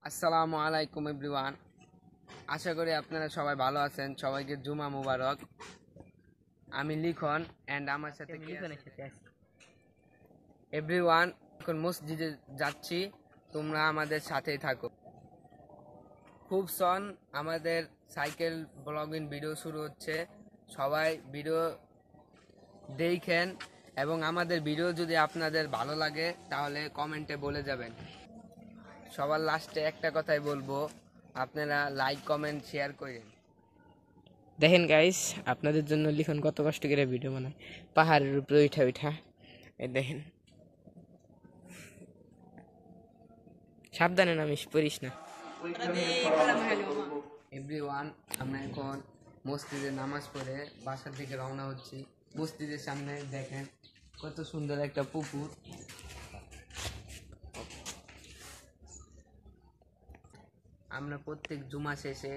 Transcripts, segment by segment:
আসসালামু আলাইকুম এভরিওয়ান। আশা করি আপনারা সবাই ভালো আছেন। সবাইকে জুমা মুবারক। আমি লিখন এন্ড আমার সাথে এভরিওয়ান। এখন মসজিদে যাচ্ছি, তোমরা আমাদের সাথেই থাকো। খুব সন আমাদের সাইকেল ব্লগিং ভিডিও শুরু হচ্ছে। সবাই ভিডিও দেখেন এবং আমাদের ভিডিও যদি আপনাদের ভালো লাগে তাহলে কমেন্টে বলে যাবেন। সবার লাস্টে একটা কথাই বলবো, আপনারা লাইক কমেন্ট শেয়ার করেন। দেখেন গাইস, আপনাদের জন্য লিখন কত কষ্ট করে ভিডিও বানায় পাহাড়ের উপরে উঠা উঠা। এই দেখেন, সাবধানে নামিস, পড়িস না। এভরিওয়ান, আমরা এখন মসজিদে নামাজ পড়ে বাসার দিকে রওনা হচ্ছি। মসজিদের সামনে দেখেন কত সুন্দর একটা পুকুর। আমরা প্রত্যেক জুমা শেষে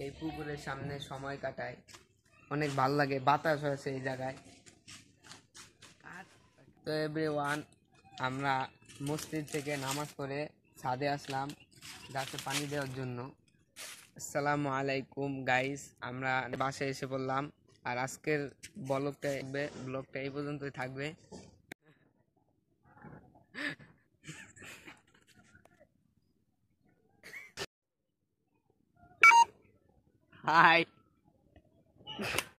এই পুকুরের সামনে সময় কাটাই, অনেক ভালো লাগে, বাতাস হয়েছে এই জায়গায়। তো এভরিওয়ান, আমরা মসজিদ থেকে নামাজ পড়ে ছাদে আসলাম গাছে পানি দেওয়ার জন্য। আসসালামু আলাইকুম গাইস, আমরা বাসায় এসে পড়লাম। আর আজকের ব্লগটা এই পর্যন্তই থাকবে। হাই।